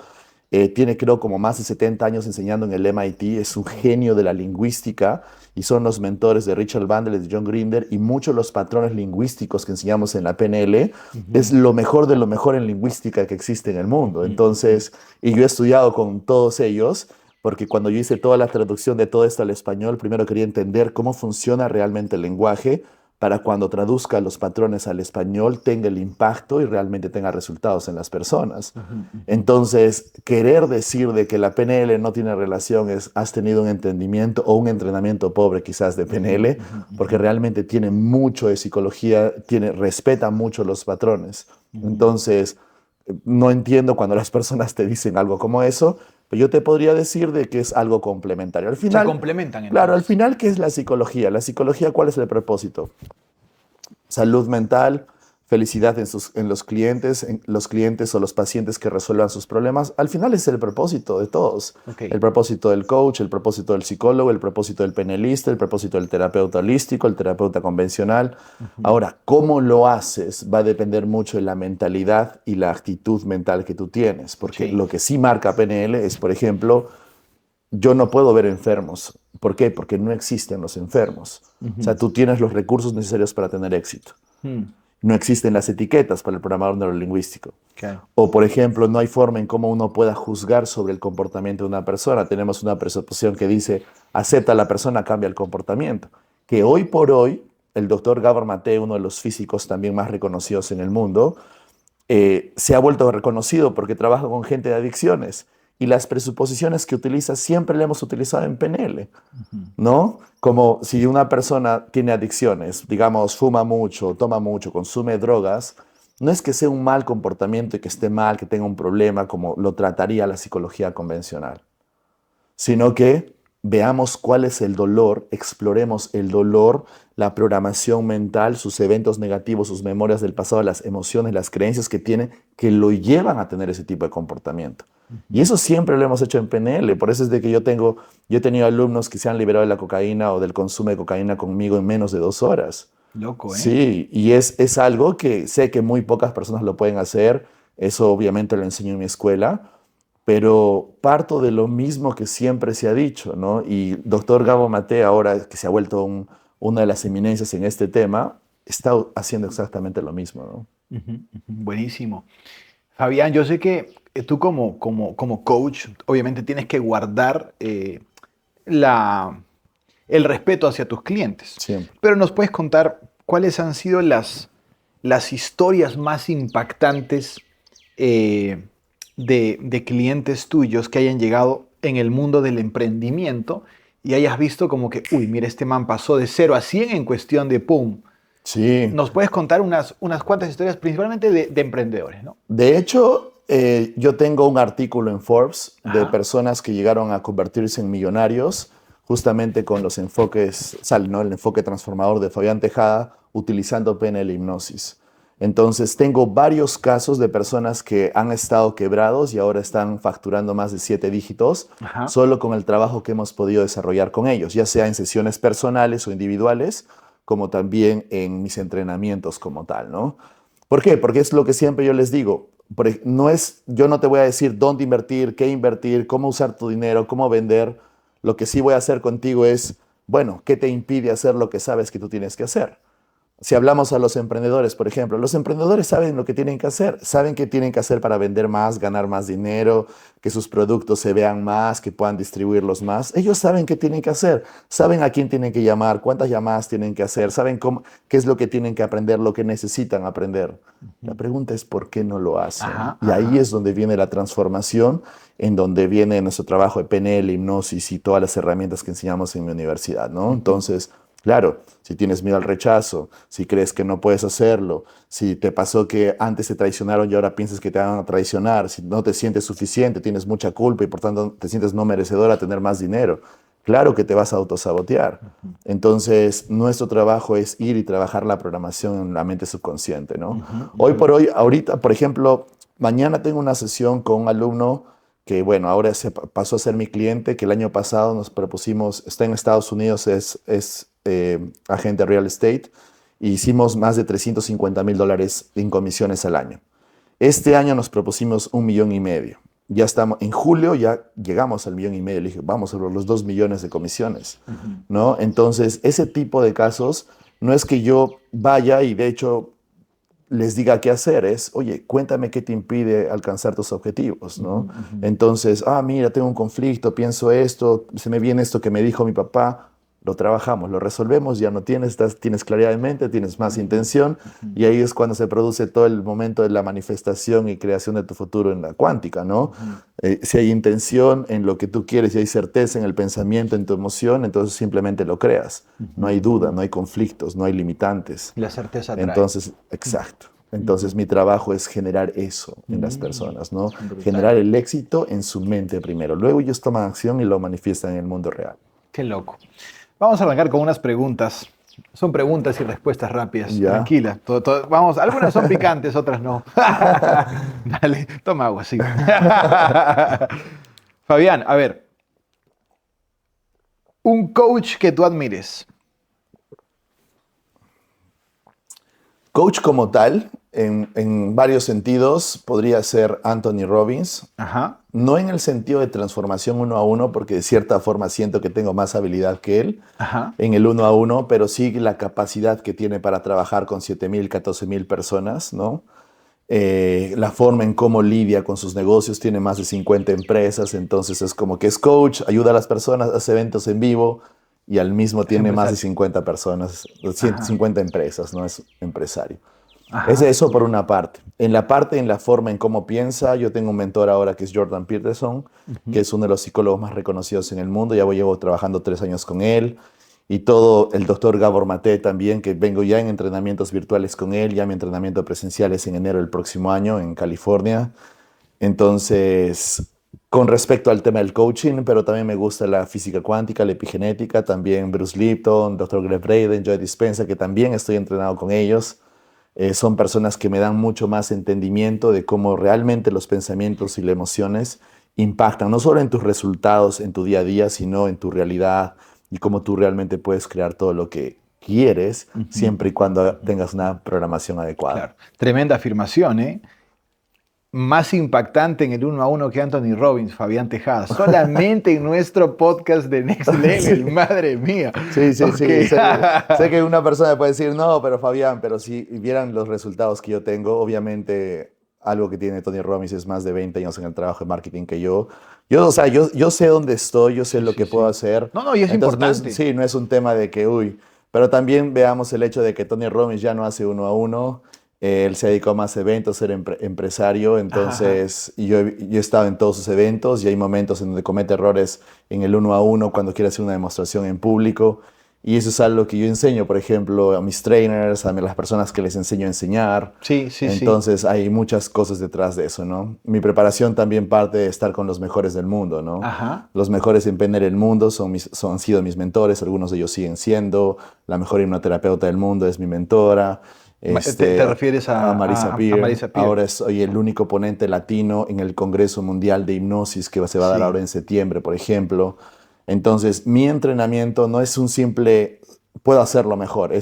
tiene creo como más de 70 años enseñando en el MIT, es un Ujú. genio de la lingüística y son los mentores de Richard Bandler, de John Grinder, y muchos de los patrones lingüísticos que enseñamos en la PNL es Ujú. lo mejor de lo mejor en lingüística que existe en el mundo. Ujú. Ujú. Entonces, y yo he estudiado con todos ellos porque cuando yo hice toda la traducción de todo esto al español, primero quería entender cómo funciona realmente el lenguaje para cuando traduzca los patrones al español tenga el impacto y realmente tenga resultados en las personas. Ujú. Ujú. Entonces, querer decir de que la PNL no tiene relación es, has tenido un entendimiento o un entrenamiento pobre quizás de Ujú. PNL, Ujú. porque Ujú. realmente tiene mucho de psicología, respeta mucho los patrones. Ujú. Entonces, no entiendo cuando las personas te dicen algo como eso, pero yo te podría decir de que es algo complementario. Al Se final, complementan claro, al entonces. final, ¿qué es la psicología? La psicología, ¿cuál es el propósito? Salud mental, felicidad en los clientes o los pacientes que resuelvan sus problemas, al final es el propósito de todos. Okay. El propósito del coach, el propósito del psicólogo, el propósito del penalista, el propósito del terapeuta holístico, el terapeuta convencional. Ahora, ¿cómo lo haces? Va a depender mucho de la mentalidad y la actitud mental que tú tienes, porque lo que sí marca PNL es, por ejemplo, yo no puedo ver enfermos. ¿Por qué? Porque no existen los enfermos. O sea, tú tienes los recursos necesarios para tener éxito. No existen las etiquetas para el programador neurolingüístico. Okay. O, por ejemplo, no hay forma en cómo uno pueda juzgar sobre el comportamiento de una persona. Tenemos una presuposición que dice, acepta a la persona, cambia el comportamiento. Que hoy por hoy, el doctor Gabor Mate, uno de los físicos también más reconocidos en el mundo, se ha vuelto reconocido porque trabaja con gente de adicciones. Y las presuposiciones que utiliza siempre las hemos utilizado en PNL, ¿no? Como si una persona tiene adicciones, digamos, fuma mucho, toma mucho, consume drogas, no es que sea un mal comportamiento y que esté mal, que tenga un problema como lo trataría la psicología convencional, sino que veamos cuál es el dolor, exploremos el dolor, la programación mental, sus eventos negativos, sus memorias del pasado, las emociones, las creencias que tiene, que lo llevan a tener ese tipo de comportamiento. Y eso siempre lo hemos hecho en PNL, por eso es de que yo he tenido alumnos que se han liberado de la cocaína o del consumo de cocaína conmigo en menos de 2 horas. Loco, ¿eh? Sí, y es algo que sé que muy pocas personas lo pueden hacer, eso obviamente lo enseño en mi escuela, pero parto de lo mismo que siempre se ha dicho, ¿no? Y doctor Gabor Mate, ahora que se ha vuelto una de las eminencias en este tema, está haciendo exactamente lo mismo, ¿no? Buenísimo. Fabián, yo sé que tú como coach, obviamente tienes que guardar el respeto hacia tus clientes. Siempre. Pero nos puedes contar cuáles han sido las historias más impactantes de clientes tuyos que hayan llegado en el mundo del emprendimiento y hayas visto como que, uy, mira, este man pasó de 0 a 100 en cuestión de pum. Sí. Nos puedes contar unas cuantas historias, principalmente de emprendedores, ¿no? De hecho, yo tengo un artículo en Forbes de Ajá. personas que llegaron a convertirse en millonarios justamente con los enfoques, ¿no? El enfoque transformador de Fabián Tejada utilizando PNL hipnosis. Entonces, tengo varios casos de personas que han estado quebrados y ahora están facturando más de 7 dígitos Ajá. solo con el trabajo que hemos podido desarrollar con ellos, ya sea en sesiones personales o individuales, como también en mis entrenamientos como tal, ¿no? ¿Por qué? Porque es lo que siempre yo les digo. Yo no te voy a decir dónde invertir, qué invertir, cómo usar tu dinero, cómo vender. Lo que sí voy a hacer contigo es, bueno, ¿qué te impide hacer lo que sabes que tú tienes que hacer? Si hablamos a los emprendedores, por ejemplo, los emprendedores saben lo que tienen que hacer, saben qué tienen que hacer para vender más, ganar más dinero, que sus productos se vean más, que puedan distribuirlos más. Ellos saben qué tienen que hacer, saben a quién tienen que llamar, cuántas llamadas tienen que hacer, saben qué es lo que tienen que aprender, lo que necesitan aprender. La pregunta es por qué no lo hacen. Ajá, y ahí ajá. es donde viene la transformación, en donde viene nuestro trabajo de PNL, hipnosis y todas las herramientas que enseñamos en mi universidad, ¿no? Entonces, claro, si tienes miedo al rechazo, si crees que no puedes hacerlo, si te pasó que antes te traicionaron y ahora piensas que te van a traicionar, si no te sientes suficiente, tienes mucha culpa y por tanto te sientes no merecedora a tener más dinero, claro que te vas a autosabotear. Entonces, nuestro trabajo es ir y trabajar la programación en la mente subconsciente, ¿no? Hoy por hoy, ahorita, por ejemplo, mañana tengo una sesión con un alumno que, bueno, ahora pasó a ser mi cliente, que el año pasado nos propusimos, está en Estados Unidos, es agente real estate, e hicimos más de $350,000 en comisiones al año. Este año nos propusimos 1,5 millones. Ya estamos, en julio ya llegamos al 1,5 millones. Le dije, vamos a ver los 2 millones de comisiones, ¿no? Entonces, ese tipo de casos no es que yo vaya y de hecho les diga qué hacer, es, oye, cuéntame qué te impide alcanzar tus objetivos, ¿no? Entonces, mira, tengo un conflicto, pienso esto, se me viene esto que me dijo mi papá, lo trabajamos, lo resolvemos, ya no tienes claridad de mente, tienes más intención, y ahí es cuando se produce todo el momento de la manifestación y creación de tu futuro en la cuántica, ¿no? Si hay intención en lo que tú quieres, si hay certeza en el pensamiento, en tu emoción, entonces simplemente lo creas. No hay duda, no hay conflictos, no hay limitantes. La certeza atrae. Entonces, exacto. Entonces, mi trabajo es generar eso en las personas, ¿no? Generar el éxito en su mente primero. Luego ellos toman acción y lo manifiestan en el mundo real. Qué loco. Vamos a arrancar con unas preguntas Son preguntas y respuestas rápidas. Ya. Tranquila. Vamos, algunas son picantes, otras no. Dale, toma agua, sí. Fabián, a ver. Un coach que tú admires. Coach como tal, en varios sentidos, podría ser Anthony Robbins. Ajá. No en el sentido de transformación uno a uno, porque de cierta forma siento que tengo más habilidad que él Ajá. en el uno a uno, pero sí la capacidad que tiene para trabajar con 7,000, 14,000 personas, ¿no? La forma en cómo lidia con sus negocios, tiene más de 50 empresas, entonces es como que es coach, ayuda a las personas, hace eventos en vivo y al mismo tiene más de 50 personas, Ajá. 50 empresas, ¿no? Es empresario. Es Ajá. eso por una parte. En la forma en cómo piensa, yo tengo un mentor ahora que es Jordan Peterson, que es uno de los psicólogos más reconocidos en el mundo. Llevo trabajando 3 años con él. Y todo el doctor Gabor Maté también, que vengo ya en entrenamientos virtuales con él, ya mi entrenamiento presencial es en enero del próximo año en California. Entonces, con respecto al tema del coaching, pero también me gusta la física cuántica, la epigenética, también Bruce Lipton, doctor Greg Braden, Joe Dispenza, que también estoy entrenado con ellos. Son personas que me dan mucho más entendimiento de cómo realmente los pensamientos y las emociones impactan no solo en tus resultados en tu día a día, sino en tu realidad y cómo tú realmente puedes crear todo lo que quieres siempre y cuando tengas una programación adecuada. Claro. Tremenda afirmación, ¿eh? Más impactante en el uno a uno que Anthony Robbins, Fabián Tejada. Solamente en nuestro podcast de Next Level, Sí. Madre mía. Sí, sí, Ok. sí. Sé que una persona puede decir, no, pero Fabián, pero si vieran los resultados que yo tengo, obviamente algo que tiene Tony Robbins es más de 20 años en el trabajo de marketing que yo. O sea, yo sé dónde estoy, yo sé Sí, lo sí, que puedo sí. hacer. No, y es Entonces, importante. sí, no es un tema de que, uy, pero también veamos el hecho de que Tony Robbins ya no hace uno a uno. Él se dedicó a más eventos, ser empresario, Ajá. entonces yo he estado en todos sus eventos y hay momentos en donde comete errores en el uno a uno cuando quiere hacer una demostración en público. Y eso es algo que yo enseño, por ejemplo, a mis trainers, a las personas que les enseño a enseñar. Sí, sí, sí. Entonces hay muchas cosas detrás de eso, ¿no? Mi preparación también parte de estar con los mejores del mundo, ¿no? Ajá. Los mejores en PNL del mundo han sido mis mentores, algunos de ellos siguen siendo. La mejor hipnoterapeuta del mundo es mi mentora. ¿Te refieres A Marisa a Peer. Marisa Peer? Ahora soy el único ponente latino en el Congreso Mundial de Hipnosis que se va a dar Sí. ahora en septiembre, por ejemplo. Entonces, mi entrenamiento no es un simple, puedo hacerlo mejor,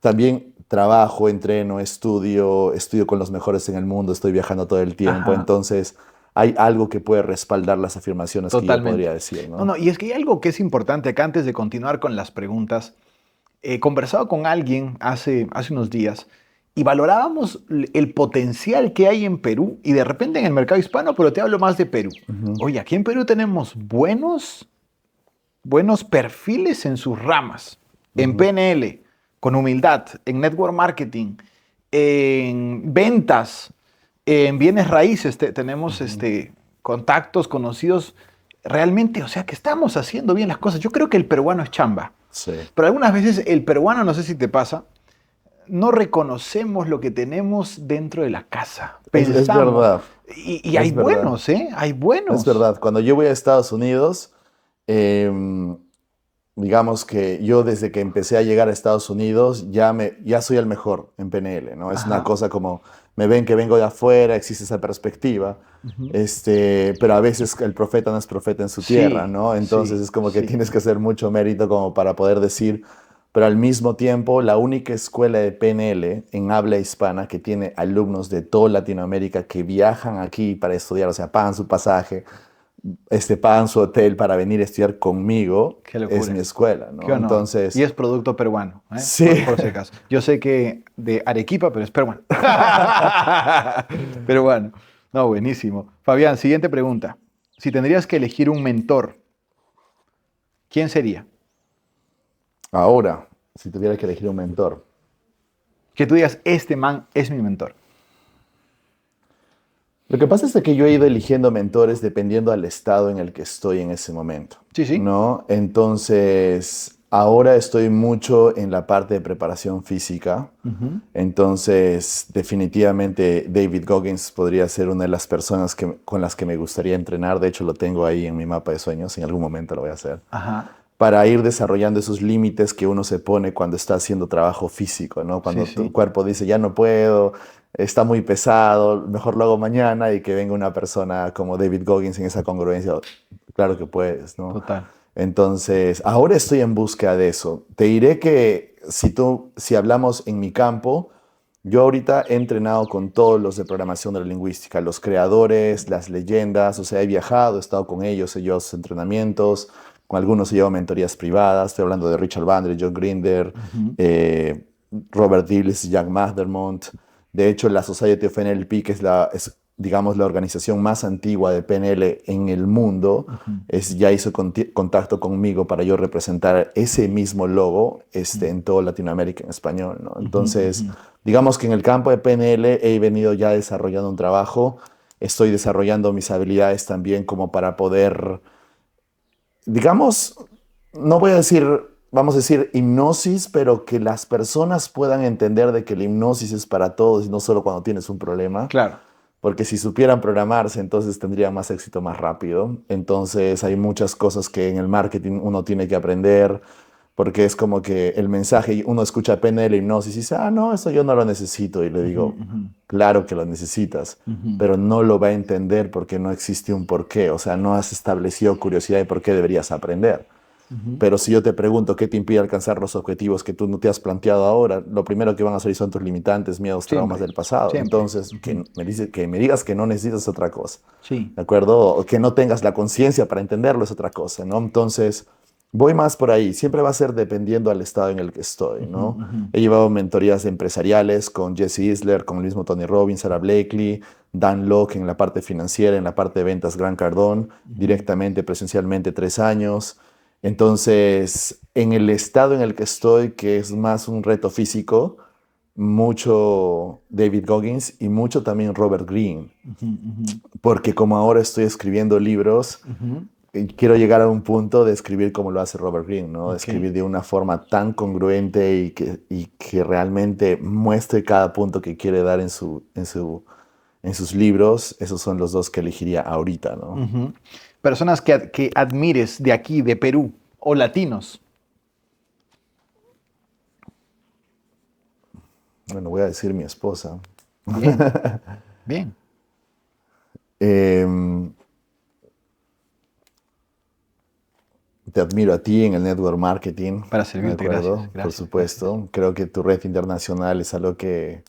también trabajo, entreno, estudio con los mejores en el mundo, estoy viajando todo el tiempo, Ajá. entonces hay algo que puede respaldar las afirmaciones que yo Totalmente. podría decir, No, ¿no? no, y es que hay algo que es importante acá antes de continuar con las preguntas. He conversado con alguien hace unos días y valorábamos el potencial que hay en Perú y de repente en el mercado hispano, pero te hablo más de Perú. Ujú, Oye, aquí en Perú tenemos buenos perfiles en sus ramas, en ujú, PNL, con humildad, en network marketing, en ventas, en bienes raíces, tenemos ujú. contactos conocidos realmente, o sea que estamos haciendo bien las cosas. Yo creo que el peruano es chamba, Sí, pero algunas veces el peruano, no sé si te pasa, no reconocemos lo que tenemos dentro de la casa. es Pensamos, verdad, y hay es verdad. buenos, ¿eh? Hay Es buenos. verdad, cuando yo voy a Estados Unidos, em, digamos que yo desde que empecé a llegar a Estados Unidos ya soy el mejor en PNL, ¿no? Es una Ajá. cosa como, me ven que vengo de afuera, existe esa perspectiva, Ujú. pero a veces el profeta no es profeta en su tierra, Sí, ¿no? Entonces sí, es como que sí. tienes que hacer mucho mérito como para poder decir, pero al mismo tiempo la única escuela de PNL en habla hispana que tiene alumnos de toda Latinoamérica que viajan aquí para estudiar, o sea, pagan su pasaje, pagan su hotel para venir a estudiar conmigo, Qué es mi locura. escuela, Qué ¿no? honor. Y Entonces, es producto peruano, ¿eh? sí. Por si acaso. Yo sé que de Arequipa, pero es peruano. Pero bueno, no, buenísimo. Fabián, siguiente pregunta. Si tendrías que elegir un mentor, ¿quién sería? Ahora, si tuviera que elegir un mentor. Que tú digas, este man es mi mentor. Lo que pasa es de que yo he ido eligiendo mentores dependiendo del estado en el que estoy en ese momento, Sí, sí. ¿no? Entonces, ahora estoy mucho en la parte de preparación física. Ujú. Entonces, definitivamente David Goggins podría ser una de las personas con las que me gustaría entrenar. De hecho, lo tengo ahí en mi mapa de sueños. En algún momento lo voy a hacer. Ajá. para ir desarrollando esos límites que uno se pone cuando está haciendo trabajo físico, ¿no? Cuando tu cuerpo dice, ya no puedo, está muy pesado, mejor lo hago mañana, y que venga una persona como David Goggins en esa congruencia, claro que puedes, ¿no? Total. Entonces, ahora estoy en búsqueda de eso. Te diré que si hablamos en mi campo, yo ahorita he entrenado con todos los de programación de la lingüística, los creadores, las leyendas, o sea, he viajado, he estado con ellos, he llevado sus entrenamientos, con algunos he llevado mentorías privadas, estoy hablando de Richard Bandler, John Grinder, eh, Robert Dills, Jack McDermott. De hecho, la Society of NLP, que digamos, la organización más antigua de PNL en el mundo, ya hizo contacto conmigo para yo representar ese mismo logo en toda Latinoamérica en español, ¿no? Entonces, digamos que en el campo de PNL he venido ya desarrollando un trabajo, estoy desarrollando mis habilidades también como para poder, digamos, no voy a decir, vamos a decir hipnosis, pero que las personas puedan entender de que la hipnosis es para todos y no solo cuando tienes un problema. Claro. Porque si supieran programarse, entonces tendría más éxito más rápido. Entonces hay muchas cosas que en el marketing uno tiene que aprender, porque es como que el mensaje, uno escucha PNL, hipnosis y dice, no, eso yo no lo necesito. Y le digo, claro que lo necesitas, pero no lo va a entender porque no existe un porqué. O sea, no has establecido curiosidad de por qué deberías aprender. Pero si yo te pregunto qué te impide alcanzar los objetivos que tú no te has planteado ahora, lo primero que van a salir son tus limitantes, miedos, traumas del pasado. Entonces, que me digas que no necesitas otra cosa, Sí. ¿de acuerdo? O que no tengas la conciencia para entenderlo es otra cosa, ¿no? Entonces, voy más por ahí. Siempre va a ser dependiendo al estado en el que estoy, ¿no? He llevado mentorías empresariales con Jesse Isler, con el mismo Tony Robbins, Sarah Blakely, Dan Lok en la parte financiera, en la parte de ventas, Grant Cardone, directamente, presencialmente 3 años. Entonces, en el estado en el que estoy, que es más un reto físico, mucho David Goggins y mucho también Robert Greene, porque como ahora estoy escribiendo libros, quiero llegar a un punto de escribir como lo hace Robert Greene, ¿no? De escribir de una forma tan congruente y que realmente muestre cada punto que quiere dar en sus libros. Esos son los dos que elegiría ahorita, ¿no? Personas que admires de aquí, de Perú, o latinos. Bueno, voy a decir mi esposa. Bien, bien. Te admiro a ti en el network marketing. Para servirte, gracias. Por supuesto. Creo que tu red internacional es algo que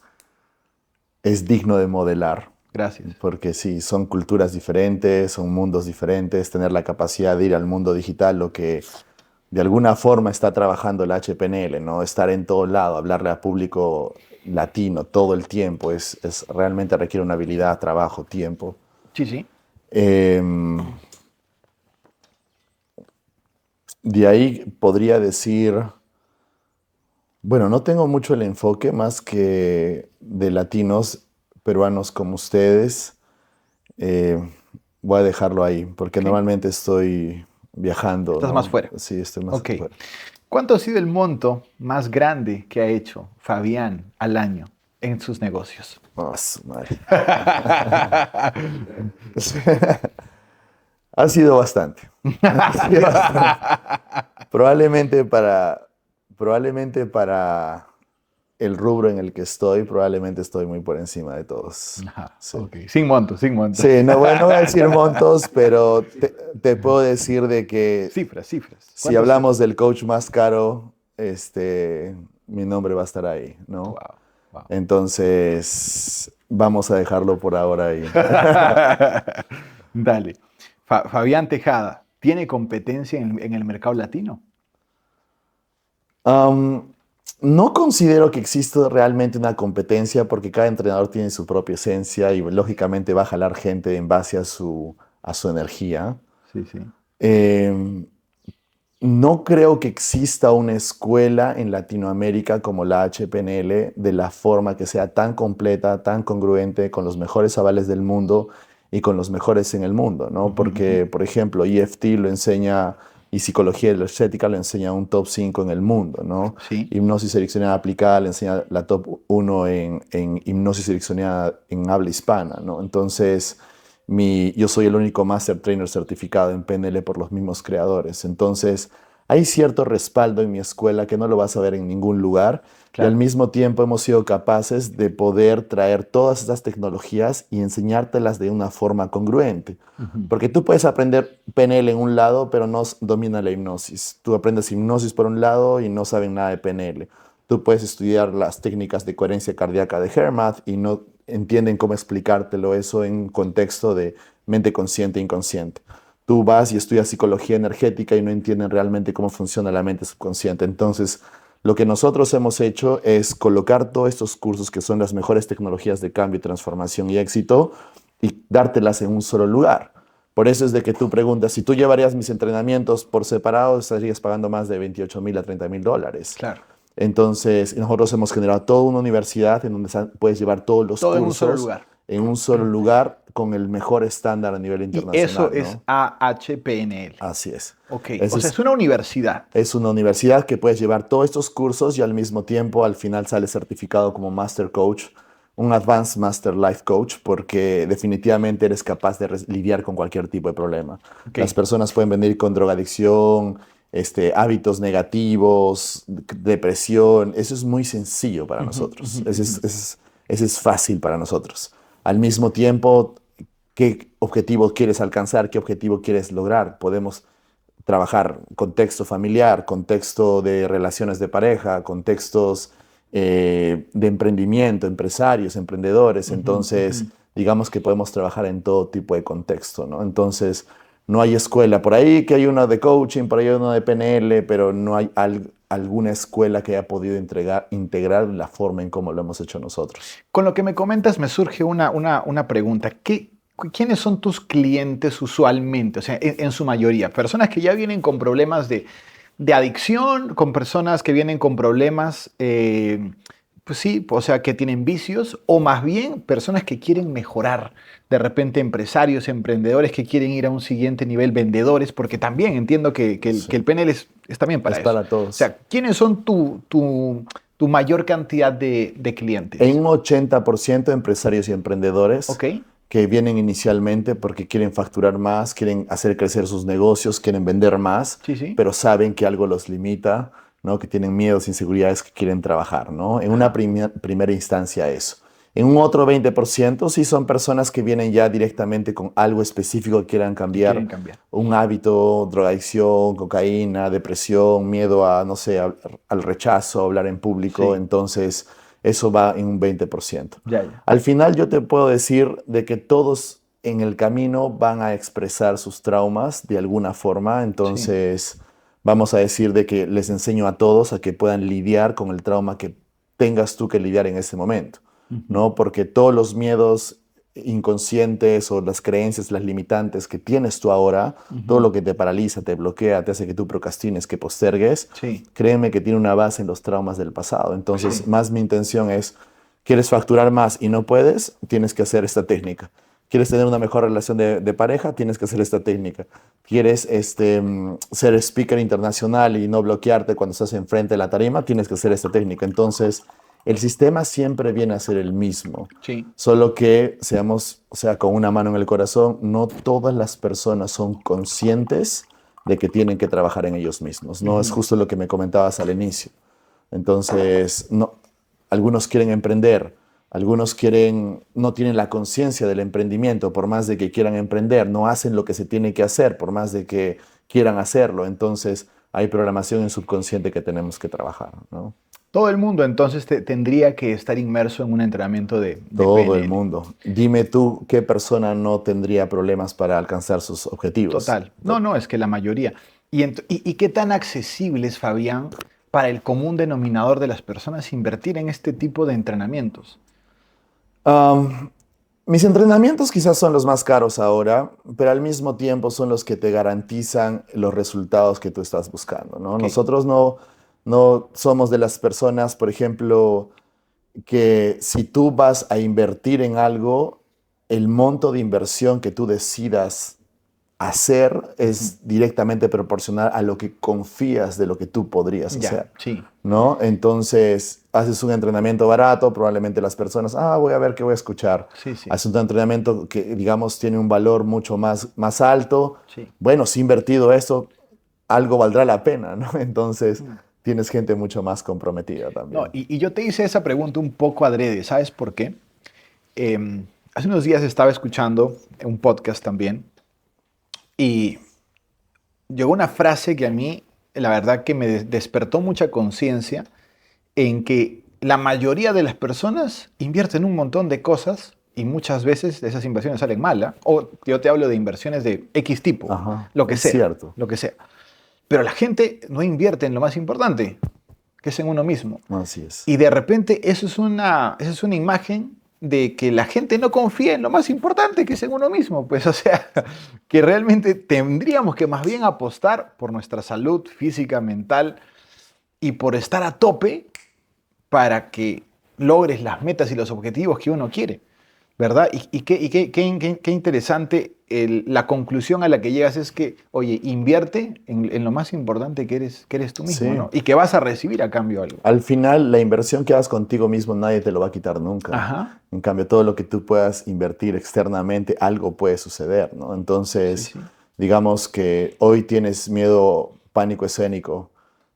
es digno de modelar. Gracias. Porque sí, son culturas diferentes, son mundos diferentes. Tener la capacidad de ir al mundo digital, lo que de alguna forma está trabajando el HPNL, ¿no? Estar en todo lado, hablarle a público latino todo el tiempo, realmente requiere una habilidad, trabajo, tiempo. Sí, sí. De ahí podría decir, bueno, no tengo mucho el enfoque más que de latinos, peruanos como ustedes. Voy a dejarlo ahí, porque normalmente estoy viajando. Estás más fuera. Sí, estoy más fuera. ¿Cuánto ha sido el monto más grande que ha hecho Fabián al año en sus negocios? Oh, su madre. Ha sido bastante. Probablemente para el rubro en el que estoy, probablemente estoy muy por encima de todos. Sí. Sin montos. Sí, no voy a decir montos, pero te puedo decir de que... Cifras. Si hablamos del coach más caro, mi nombre va a estar ahí, ¿no? Wow. Entonces, vamos a dejarlo por ahora ahí. Dale. Fabián Tejada, ¿tiene competencia en el mercado latino? No considero que exista realmente una competencia porque cada entrenador tiene su propia esencia y lógicamente va a jalar gente en base a su energía. Sí. No creo que exista una escuela en Latinoamérica como la HPNL de la forma que sea tan completa, tan congruente, con los mejores avales del mundo y con los mejores en el mundo, ¿no? Porque, por ejemplo, EFT lo enseña y psicología estética lo enseña un top 5 en el mundo, ¿no? Sí. Hipnosis ericksoniana aplicada le enseña la top 1 en hipnosis ericksoniana en habla hispana, ¿no? Entonces, yo soy el único Master Trainer certificado en PNL por los mismos creadores. Entonces, hay cierto respaldo en mi escuela que no lo vas a ver en ningún lugar. Claro. Y al mismo tiempo hemos sido capaces de poder traer todas estas tecnologías y enseñártelas de una forma congruente. Porque tú puedes aprender PNL en un lado, pero no domina la hipnosis. Tú aprendes hipnosis por un lado y no saben nada de PNL. Tú puedes estudiar las técnicas de coherencia cardíaca de Hermat y no entienden cómo explicártelo eso en contexto de mente consciente e inconsciente. Tú vas y estudias psicología energética y no entienden realmente cómo funciona la mente subconsciente. Entonces, lo que nosotros hemos hecho es colocar todos estos cursos que son las mejores tecnologías de cambio, transformación y éxito y dártelas en un solo lugar. Por eso es de que tú preguntas, si tú llevarías mis entrenamientos por separado, estarías pagando más de 28,000 a 30,000 dólares. Claro. Entonces, nosotros hemos generado toda una universidad en donde puedes llevar todos los Todo cursos en un solo lugar. en un solo lugar con el mejor estándar a nivel Y internacional. eso es AHPNL. Así es. Ok, Ese o sea, es una universidad. Es una universidad que puedes llevar todos estos cursos y al mismo tiempo al final sales certificado como Master Coach, un Advanced Master Life Coach, porque definitivamente eres capaz de lidiar con cualquier tipo de problema. Okay. Las personas pueden venir con drogadicción, hábitos negativos, depresión. Eso es muy sencillo para nosotros. Eso es fácil para nosotros. Al mismo tiempo, ¿qué objetivo quieres alcanzar? ¿Qué objetivo quieres lograr? Podemos trabajar contexto familiar, contexto de relaciones de pareja, contextos de emprendimiento, empresarios, emprendedores. Entonces, digamos que podemos trabajar en todo tipo de contexto, ¿no? Entonces, no hay escuela. Por ahí que hay una de coaching, por ahí hay una de PNL, pero no hay alguna escuela que haya podido integrar la forma en cómo lo hemos hecho nosotros. Con lo que me comentas me surge una pregunta. ¿Quiénes son tus clientes usualmente? O sea, en su mayoría, personas que ya vienen con problemas de adicción, con personas que vienen con problemas, pues sí, o sea, que tienen vicios, o más bien personas que quieren mejorar. De repente empresarios, emprendedores que quieren ir a un siguiente nivel, vendedores, porque también entiendo que el PNL es también para eso. Es para todos. O sea, ¿quiénes son tu mayor cantidad de clientes? En un 80% empresarios y emprendedores. Okay. Que vienen inicialmente porque quieren facturar más, quieren hacer crecer sus negocios, quieren vender más, Sí. pero saben que algo los limita, ¿no? Que tienen miedos, inseguridades que quieren trabajar, ¿no? En una primera instancia eso. En un otro 20% sí son personas que vienen ya directamente con algo específico que quieran cambiar. Un hábito, drogadicción, cocaína, depresión, miedo a, no sé, al rechazo, a hablar en público. Sí. Entonces, eso va en un 20%. Ya. Al final yo te puedo decir de que todos en el camino van a expresar sus traumas de alguna forma. Entonces, vamos a decir de que les enseño a todos a que puedan lidiar con el trauma que tengas tú que lidiar en ese momento, ¿no? Porque todos los miedos inconscientes o las creencias, las limitantes que tienes tú ahora, todo lo que te paraliza, te bloquea, te hace que tú procrastines, que postergues, créeme que tiene una base en los traumas del pasado. Entonces, más mi intención es, ¿quieres facturar más y no puedes? Tienes que hacer esta técnica. ¿Quieres tener una mejor relación de pareja? Tienes que hacer esta técnica. ¿Quieres ser speaker internacional y no bloquearte cuando estás enfrente de la tarima? Tienes que hacer esta técnica. Entonces, el sistema siempre viene a ser el mismo, solo que seamos, o sea, con una mano en el corazón, no todas las personas son conscientes de que tienen que trabajar en ellos mismos, ¿no? Es justo lo que me comentabas al inicio. Entonces, no, algunos quieren emprender, algunos no tienen la conciencia del emprendimiento, por más de que quieran emprender, no hacen lo que se tiene que hacer, por más de que quieran hacerlo. Entonces, hay programación en subconsciente que tenemos que trabajar, ¿no? Todo el mundo entonces tendría que estar inmerso en un entrenamiento de todo PNL. El mundo. Dime tú, ¿qué persona no tendría problemas para alcanzar sus objetivos? Total. No, es que la mayoría. ¿Y qué tan accesible es, Fabián, para el común denominador de las personas invertir en este tipo de entrenamientos? Mis entrenamientos quizás son los más caros ahora, pero al mismo tiempo son los que te garantizan los resultados que tú estás buscando, ¿no? Nosotros no somos de las personas, por ejemplo, que si tú vas a invertir en algo, el monto de inversión que tú decidas hacer es directamente proporcional a lo que confías de lo que tú podrías hacer, ¿no? Entonces, haces un entrenamiento barato, probablemente las personas, voy a ver qué voy a escuchar. Haces un entrenamiento que, digamos, tiene un valor mucho más alto. Bueno, si he invertido eso, algo valdrá la pena, ¿no? Entonces tienes gente mucho más comprometida también. No, y yo te hice esa pregunta un poco adrede, ¿sabes por qué? Hace unos días estaba escuchando un podcast también y llegó una frase que a mí, la verdad, que me despertó mucha conciencia en que la mayoría de las personas invierten un montón de cosas y muchas veces esas inversiones salen mal, ¿ah? O yo te hablo de inversiones de X tipo, Ajá, lo que es sea, cierto. lo que sea. Pero la gente no invierte en lo más importante, que es en uno mismo. Así es. Y de repente eso es una imagen de que la gente no confía en lo más importante, que es en uno mismo. Pues, o sea, que realmente tendríamos que más bien apostar por nuestra salud física, mental y por estar a tope para que logres las metas y los objetivos que uno quiere, ¿verdad? Qué interesante la conclusión a la que llegas es que, oye, invierte en lo más importante que eres tú mismo, Sí. ¿no? Y que vas a recibir a cambio algo. Al final, la inversión que hagas contigo mismo nadie te lo va a quitar nunca. Ajá. En cambio, todo lo que tú puedas invertir externamente, algo puede suceder, ¿no? Sí, Entonces, sí. digamos que hoy tienes miedo, pánico escénico.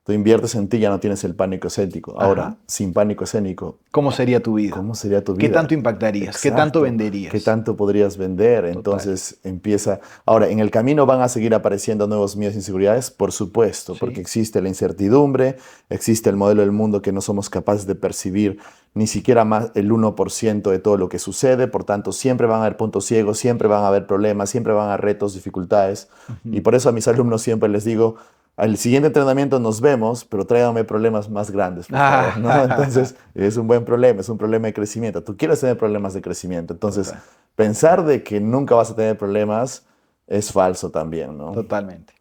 Tú inviertes en ti, ya no tienes el pánico escénico. Ahora, Ajá. sin pánico escénico, ¿Cómo sería tu vida? ¿cómo sería tu ¿Qué vida? tanto impactarías? ¿Qué tanto Exacto. venderías? ¿Qué tanto podrías vender? Total. Entonces empieza. Ahora, ¿en el camino van a seguir apareciendo nuevos miedos e inseguridades? Por supuesto, Sí. porque existe la incertidumbre, existe el modelo del mundo que no somos capaces de percibir ni siquiera más el 1% de todo lo que sucede. Por tanto, siempre van a haber puntos ciegos, siempre van a haber problemas, siempre van a haber retos, dificultades. Y por eso a mis alumnos siempre les digo, al siguiente entrenamiento nos vemos, pero tráigame problemas más grandes, por favor, ¿no? Entonces, es un buen problema, es un problema de crecimiento. Tú quieres tener problemas de crecimiento. Entonces, Total. pensar de que nunca vas a tener problemas es falso también, ¿no? Totalmente.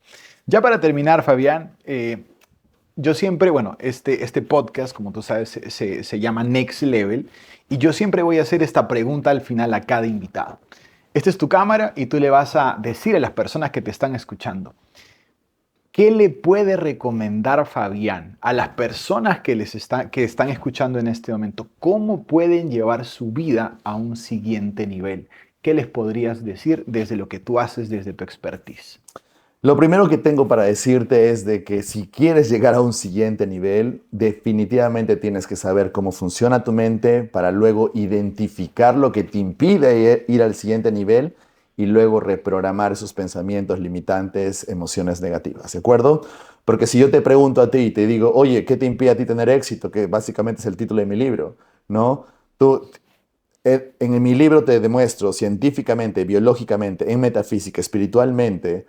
Ya para terminar, Fabián, yo siempre, bueno, este podcast, como tú sabes, se llama Next Level, y yo siempre voy a hacer esta pregunta al final a cada invitado. Esta es tu cámara y tú le vas a decir a las personas que te están escuchando, ¿qué le puede recomendar Fabián a las personas que están escuchando en este momento? ¿Cómo pueden llevar su vida a un siguiente nivel? ¿Qué les podrías decir desde lo que tú haces, desde tu expertise? Lo primero que tengo para decirte es de que si quieres llegar a un siguiente nivel, definitivamente tienes que saber cómo funciona tu mente para luego identificar lo que te impide ir al siguiente nivel y luego reprogramar esos pensamientos limitantes, emociones negativas, ¿de acuerdo? Porque si yo te pregunto a ti y te digo, oye, ¿qué te impide a ti tener éxito? Que básicamente es el título de mi libro, ¿no? En mi libro te demuestro científicamente, biológicamente, en metafísica, espiritualmente,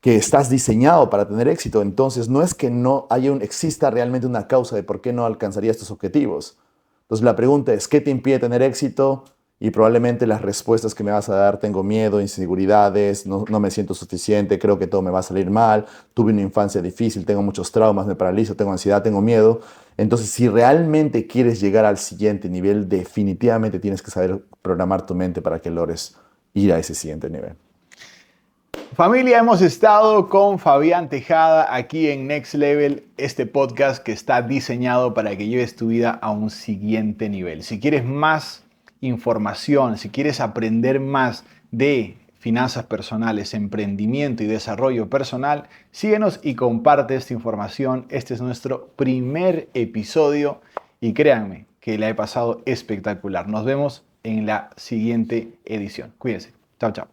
que estás diseñado para tener éxito. Entonces, no es que no exista realmente una causa de por qué no alcanzarías tus objetivos. Entonces, la pregunta es, ¿qué te impide tener éxito? Y probablemente las respuestas que me vas a dar, tengo miedo, inseguridades, no me siento suficiente, creo que todo me va a salir mal, tuve una infancia difícil, tengo muchos traumas, me paralizo, tengo ansiedad, tengo miedo. Entonces, si realmente quieres llegar al siguiente nivel, definitivamente tienes que saber programar tu mente para que logres ir a ese siguiente nivel. Familia, hemos estado con Fabián Tejada aquí en Next Level, este podcast que está diseñado para que lleves tu vida a un siguiente nivel. Si quieres más información, si quieres aprender más de finanzas personales, emprendimiento y desarrollo personal, síguenos y comparte esta información. Este es nuestro primer episodio y créanme que la he pasado espectacular. Nos vemos en la siguiente edición. Cuídense. Chao, chao.